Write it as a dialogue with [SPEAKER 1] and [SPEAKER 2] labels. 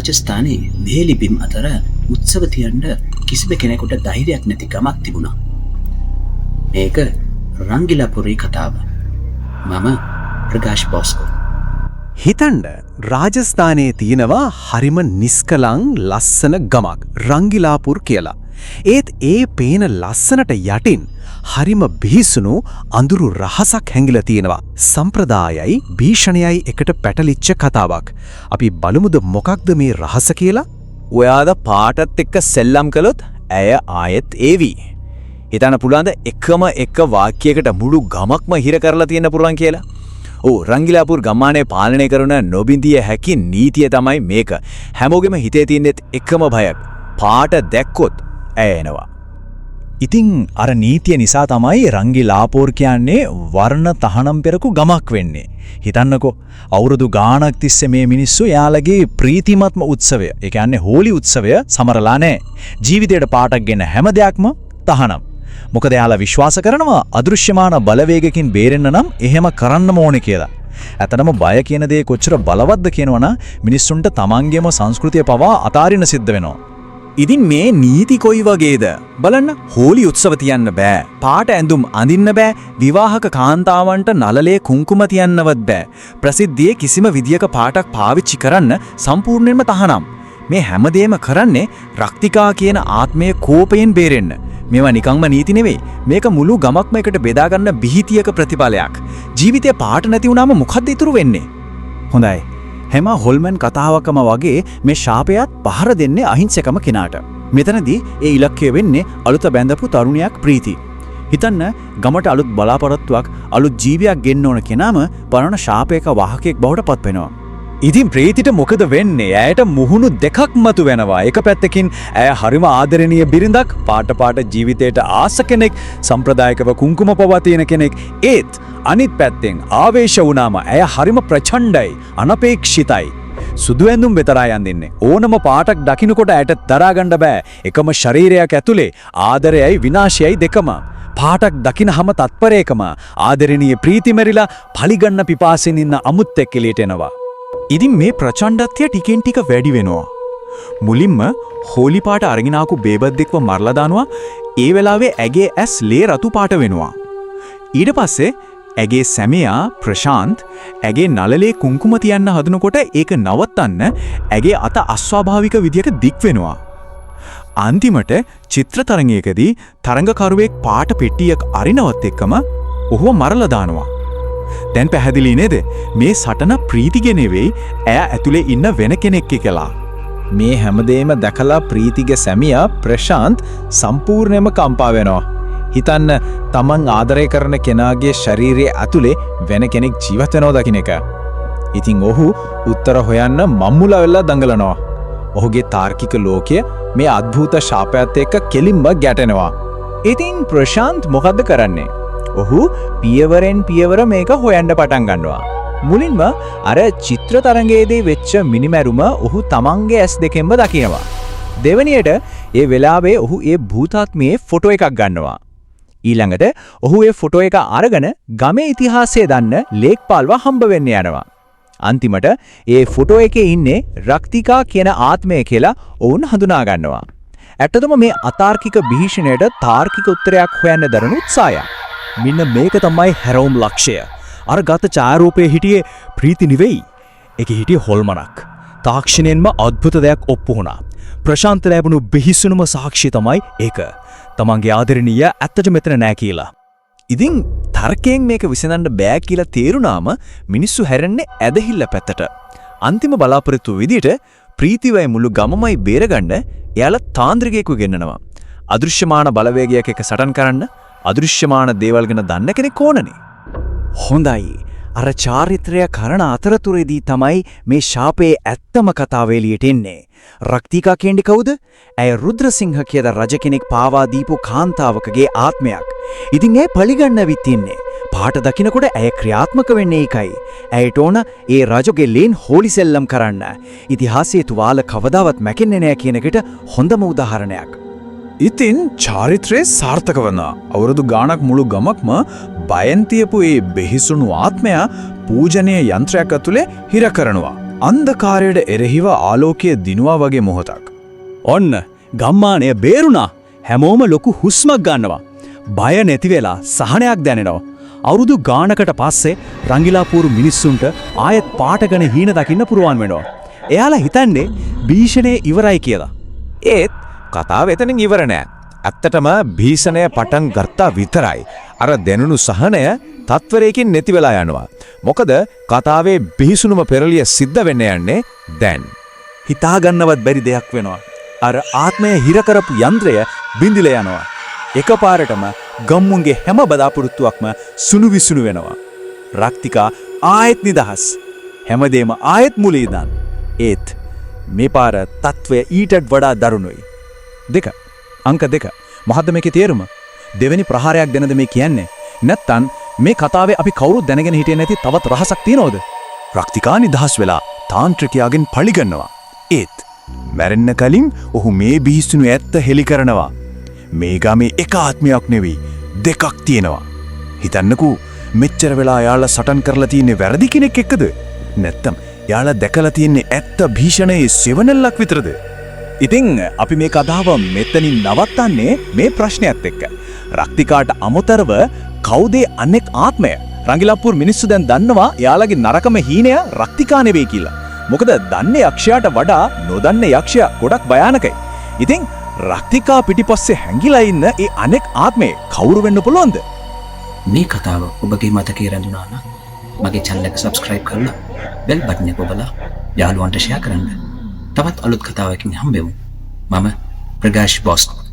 [SPEAKER 1] රාජස්ථානයේ මේ ලිපිම් අතර උත්සව තියන්න කිසිම කෙනෙකුට ධෛර්යයක් නැති ගමක් තිබුණා. මේක රංගිලාපුරේ කතාව. මම ප්‍රකාශ් බොස්කෝ.
[SPEAKER 2] හිතන්න රාජස්ථානයේ තියෙනවා හරිම නිස්කලං ලස්සන ගමක් රංගිලාපුර කියලා. ඒත් ඒ පේන ලස්සනට යටින් හරිම බිහිසුණු අඳුරු රහසක් හැංගිලා තියෙනවා. සම්ප්‍රදායයි භීෂණයයි එකට පැටලිච්ච කතාවක්. අපි බලමුද මොකක්ද මේ රහස කියලා?
[SPEAKER 3] ඔයාද පාටත් එක්ක සෙල්ලම් කළොත් ඇය ආයෙත් ඒවි. හිතන්න පුළුවන්ද එකම එක වාක්‍යයකට මුළු ගමක්ම හිර කරලා තියෙන්න පුළුවන් කියලා? රංගිලාපුර ගම්මානය පාලනය කරන නොබින්දිය හැකි නීතිය තමයි මේක. හැමෝගෙම හිතේ තියෙනෙත් එකම බයක්. පාට දැක්කොත් ඇය එනවා.
[SPEAKER 4] ඉතින් අර නීතිය නිසා තමයි රංගිලාපුර කියන්නේ වර්ණ තහනම් පෙරකු ගමක් වෙන්නේ. හිතන්නකෝ අවුරුදු ගාණක් තිස්සේ මේ මිනිස්සු යාළගේ ප්‍රීතිමත්ම උත්සවය, ඒ කියන්නේ හෝලි උත්සවය සමරලා නැහැ. ජීවිතයට පාටක් ගෙන හැම දෙයක්ම තහනම්. මොකද යාලා විශ්වාස කරනවා අදෘශ්‍යමාන බලවේගකින් බේරෙන්න නම් එහෙම කරන්නම ඕනේ කියලා. ඇත්තටම බය කියන දේ කොච්චර බලවත්ද කියනවනම් මිනිස්සුන්ට තමන්ගේම සංස්කෘතිය පවා අතාරින්න සිද්ධ වෙනවා.
[SPEAKER 3] ඉතින් මේ නීති කොයි වගේද? බලන්න, හෝලි උත්සව තියන්න බෑ. පාට ඇඳුම් අඳින්න බෑ. විවාහක කාන්තාවන්ට නළලේ කුංකුම තියන්නවත් බෑ. ප්‍රසිද්ධියේ කිසිම විදියක පාටක් පාවිච්චි කරන්න සම්පූර්ණයෙන්ම තහනම්. මේ හැමදේම කරන්නේ රක්තිකා කියන ආත්මයේ කෝපයෙන් බේරෙන්න. මේවා නිකම්ම නීති නෙවෙයි. මේක මුළු ගමක්ම එකට බෙදා ගන්න බිහිතියක ප්‍රතිඵලයක්. ජීවිතේ පාට නැති වුණාම මොකද්ද ඉතුරු වෙන්නේ?
[SPEAKER 4] හොඳයි. හැම හොල්මන් කතාවකම වගේ මේ ශාපයත් පහර දෙන්නේ අහිංසකම කෙනාට. මෙතනදී ඒ ඉලක්කය වෙන්නේ අලුත බැඳපු තරුණියක් ප්‍රීති. හිතන්න ගමට අලුත් බලාපොරොත්තුවක් අලුත් ජීවියක් ගෙන්න ඕන කෙනාම පරණ ශාපයක වාහකෙක් බවට පත් වෙනවා.
[SPEAKER 3] ඉතින් ප්‍රීතිට මොකද වෙන්නේ? ඇයට මුහුණු දෙකක් මතු වෙනවා. එක පැත්තකින් ඇය හරිම ආදරණීය බිරිඳක්, පාට ජීවිතයට ආස කෙනෙක්, සම්ප්‍රදායිකව කුංකුම පවා තියෙන කෙනෙක්. ඒත් අනිත් පැත්තෙන් ආවේශ වුණාම ඇය හරිම ප්‍රචණ්ඩයි, අනපේක්ෂිතයි. සුදු ඇඳුම් විතරයි අඳින්නේ. ඕනම පාටක් දකින්නකොට ඇයට දරා ගන්න බෑ. එකම ශරීරයක් ඇතුලේ ආදරයයි විනාශයයි දෙකම. පාටක් දකින්නහම තත්පරයකම ආදරණීය ප්‍රීති මෙරිලා පලිගන්න පිපාසෙන් ඉන්න අමුත් එක්ක එළියට එනවා.
[SPEAKER 4] ඉතින් මේ ප්‍රචණ්ඩත්වය ටිකෙන් ටික වැඩි වෙනවා. මුලින්ම හෝලි පාට අරගෙන ආපු බේබද්දෙක්ව මරලා දානවා. ඒ වෙලාවේ ඇගේ ඇස් ලේ රතු පාට වෙනවා. ඊට පස්සේ ඇගේ සැමියා ප්‍රශාන්ත් ඇගේ නළලේ කුංකුම තියන්න හදනකොට ඒක නවත්තන්න ඇගේ අත අස්වාභාවික විදියට දික් වෙනවා. අන්තිමට චිත්‍ර තරඟයකදී තරඟකරුවෙක් පාට පෙට්ටියක් අරිනවත් එක්කම ඔහුව මරලා දානවා. දැන් පැහැදිලි නේද? මේ සටන ප්‍රීතිගේ නෙවෙයි, ඇය ඇතුලේ ඉන්න වෙන කෙනෙක් කියලා.
[SPEAKER 3] මේ හැමදේම දැකලා ප්‍රීතිගේ සැමියා ප්‍රශාන්ත් සම්පූර්ණයෙන්ම කම්පා වෙනවා. හිතන්න, තමන් ආදරය කරන කෙනාගේ ශරීරයේ ඇතුලේ වෙන කෙනෙක් ජීවත් වෙනවා දකින්න එක. ඉතින් ඔහු උත්තර හොයන්න මම්මුලා වෙලා දඟලනවා. ඔහුගේ තාර්කික ලෝකය මේ අద్භූත ශාපයත් එක්ක කෙලින්ම ගැටෙනවා. ඉතින් ප්‍රශාන්ත් මොකද්ද කරන්නේ? ඔහු පියවරෙන් පියවර මේක හොයන්න පටන් ගන්නවා. මුලින්ම අර චිත්‍ර තරඟයේදී වෙච්ච මිනිමැරුම ඔහු තමන්ගේ ඇස් දෙකෙන්ම දකිනවා. දෙවැනියට ඒ වෙලාවේ ඔහු ඒ භූතාත්මයේ ෆොටෝ එකක් ගන්නවා. ඊළඟට ඔහු ඒ ෆොටෝ එක අරගෙන ගමේ ඉතිහාසය දන්න ලේක්පාල්ව හම්බ වෙන්න යනවා. අන්තිමට ඒ ෆොටෝ එකේ ඉන්නේ රක්තිකා කියන ආත්මය කියලා ඔවුන් හඳුනා ගන්නවා. ඇත්තටම මේ අතාර්කික භීෂණයට තාර්කික උත්තරයක් හොයන්න දරන උත්සාහය. මෙන්න මේක තමයි හැරවුම් ලක්ෂය. අර ගත ඡායාරූපයේ හිටියේ ප්‍රීති නෙවෙයි. ඒකේ හිටියේ හොල්මනක්. තාක්ෂණයෙන්ම අద్భుත දෙයක් ඔප්පු වුණා. ප්‍රශාන්ත ලැබුණු බිහිසුණුම සාක්ෂිය තමයි ඒක. තමන්ගේ ආදරණීය ඇත්තට මෙතන නෑ කියලා. ඉතින් තර්කයෙන් මේක විසඳන්න බෑ කියලා තේරුණාම මිනිස්සු හැරෙන්නේ ඇදහිල්ල පැත්තට. අන්තිම බලාපොරොත්තු විදියට ප්‍රීතිවයි මුළු ගමමයි බේරගන්න එයාලා තාන්ත්‍රිකයෙකු ගෙන්නනවා. අදෘශ්‍යමාන බලවේගයක් එක සටන් කරන්න අදෘශ්‍යමාන දේවල් ගැන දන්න කෙනෙක් ඕනනේ. හොඳයි. අර චාරිත්‍රය කරන අතරතුරේදී තමයි මේ ශාපයේ ඇත්තම කතාව එළියට එන්නේ. රක්තිකා කියන්නේ කවුද? ඇය රුද්‍රසිංහ කියන රජ කෙනෙක් පාවා දීපු කාන්තාවකගේ ආත්මයක්. ඉතින් ඇය පලිගන්නවිත් ඉන්නේ. පාට දකින්නකොට ඇය ක්‍රියාත්මක වෙන්නේ ඒකයි. ඇයට ඕන ඒ රජුගේ ලේන් හෝලි සෙල්ලම් කරන්න. ඉතිහාසයේ තුවාල කවදාවත් මැකෙන්නේ නැහැ කියන එකට හොඳම උදාහරණයක්.
[SPEAKER 4] ඉතින් චාරිත්‍රයේ සාර්ථක වන අවුරුදු ගාණක් මුළු ගමක්ම බයෙන් තියපු ඒ බෙහිසුණු ආත්මය පූජනීය යන්ත්‍රයක් ඇතුලේ හිර කරනවා.
[SPEAKER 3] අන්ධකාරයට එරෙහිව ආලෝකය දිනුවා වගේ මොහොතක්.
[SPEAKER 4] ඔන්න ගම්මානය බේරුණා. හැමෝම ලොකු හුස්මක් ගන්නවා. බය නැති වෙලා සහනයක් දැනෙනවා. අවුරුදු ගානකට පස්සේ රංගිලාපුරු මිනිස්සුන්ට ආයෙත් පාටගෙන හීන දකින්න පුරුවන් වෙනවා. එයාලා හිතන්නේ භීෂණය ඉවරයි කියලා.
[SPEAKER 3] ඒත් කතාව එතනින් ඉවර නෑ. ඇත්තටම භීෂණය පටන් ගත්තා විතරයි. අර දැනුණු සහනය තත්වරයකින් නැති වෙලා යනවා. මොකද කතාවේ බිහිසුණුම පෙරලිය සිද්ධ වෙන්න යන්නේ දැන්.
[SPEAKER 4] හිතාගන්නවත් බැරි දෙයක් වෙනවා. අර ආත්මය හිර කරපු යන්ත්‍රය බිඳිලා යනවා. එකපාරටම ගම්මුන්ගේ හැම බදාපොරොත්තුවක්ම සුණු විසුණු වෙනවා. රක්තිකා ආයෙත් නිදහස්. හැමදේම ආයෙත් මුලේ ඉඳන්. ඒත් මේ පාර තත්වය ඊටත් වඩා දරුණුයි.
[SPEAKER 3] අංක 2. මොකද්ද මේකේ තේරුම? දෙවෙනි ප්‍රහාරයක් දෙනද මේ කියන්නේ? නැත්තම් මේ කතාවේ අපි කවුරුත් දැනගෙන හිටියේ නැති තවත් රහසක් තියනවද?
[SPEAKER 4] රක්තිකා නිදහස් වෙලා තාන්ත්‍රිකයාගෙන් පලිගන්නවා. ඒත් මැරෙන්න කලින් ඔහු මේ බිහිසුණු ඇත්ත හෙලි කරනවා. මේ ගමේ එක ආත්මයක් නෙවෙයි දෙකක් තියෙනවා. හිතන්නකෝ මෙච්චර වෙලා යාළුවා සටන් කරලා තියෙන්නේ වැරදි කෙනෙක් එක්කද? නැත්තම් යාළුවා දැකලා තියෙන්නේ ඇත්ත භීෂණයේ සෙවණල්ලක් විතරද?
[SPEAKER 3] ඉතින් අපි මේ කතාව මෙතනින් නවත්තන්නේ මේ ප්‍රශ්නයත් එක්ක. රක්තිකාට අමතරව කවුද අනෙක් ආත්මය? රංගිලාපුර මිනිස්සු දැන් දන්නවා යාළගේ නරකම හීනය රක්තිකා නෙවෙයි කියලා. මොකද දන්නේ යක්ෂයාට වඩා නොදන්නේ යක්ෂයා ගොඩක් භයානකයි. ඉතින් රක්තිකා පිටිපස්සේ හැංගිලා ඉන්න ඒ අනෙක් ආත්මේ කවුරු වෙන්න පුළුවන්ද?
[SPEAKER 1] මේ කතාව ඔබගේ මතකයේ රැඳුණා නම් මගේ channel එක subscribe කරලා bell button එක ඔබලා යාළුවන්ට share කරන්න. තවත් අලුත් කතාවකින් හම්බෙමු. මම ප්‍රකාශ් බොස්.